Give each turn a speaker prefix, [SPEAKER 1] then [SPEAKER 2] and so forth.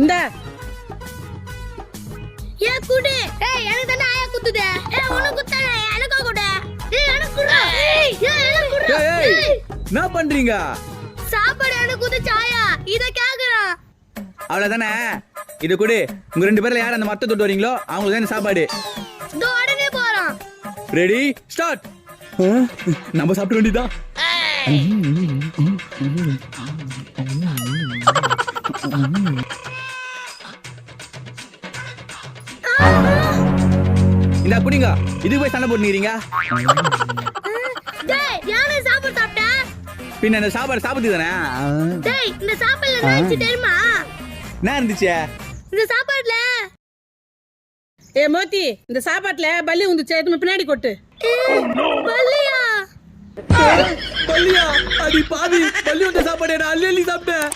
[SPEAKER 1] இந்த
[SPEAKER 2] ஏ குடு. ஏய் எனக்கு தான ஆயா குத்துதே. ஏய் உனக்கு குத்தானே எனக்கு குடு. ஏய் எனக்கு குடு. ஏய் எனக்கு குடு.
[SPEAKER 3] ஏய் என்ன பண்றீங்க?
[SPEAKER 2] சாப்பாடு எனக்கு குத்துச்சு ஆயா. இத கேக்குறான்.
[SPEAKER 3] அவ்வளவுதானே. இது குடு. உங்க ரெண்டு பேர்ல யார் அந்த மரத்தை தொட்டு வரீங்களோ அவங்களுக்கு தான் சாப்பாடு.
[SPEAKER 2] இதோ உடனே போறோம்.
[SPEAKER 3] Ready start. நம்ம சாப்பிட வேண்டியதா? இந்த குடிங்க. இதுக்கு போய் சண்டை போட்டுக்கிறீங்க.
[SPEAKER 2] டேய் யானை சாப்பாடு சாப்பிட்ட?
[SPEAKER 3] பின்ன இந்த சாப்பாடு சாப்பிட்டு தானே.
[SPEAKER 2] டேய் இந்த சாப்பாடுல என்ன இருந்துச்சு தெரியுமா?
[SPEAKER 3] என்ன இருந்துச்சு?
[SPEAKER 2] இந்த சாப்பாடுல
[SPEAKER 1] ஏ மோத்தி, இந்த சாப்பாட்டுல பல்லி உந்துச்சு, எடுத்து பின்னாடி கொட்டு.
[SPEAKER 2] பல்லியா?
[SPEAKER 3] பல்லியா? அடி பாவி, பல்லி வந்த சாப்பாடு நான் அள்ளி அள்ளி சாப்பிட்டேன்.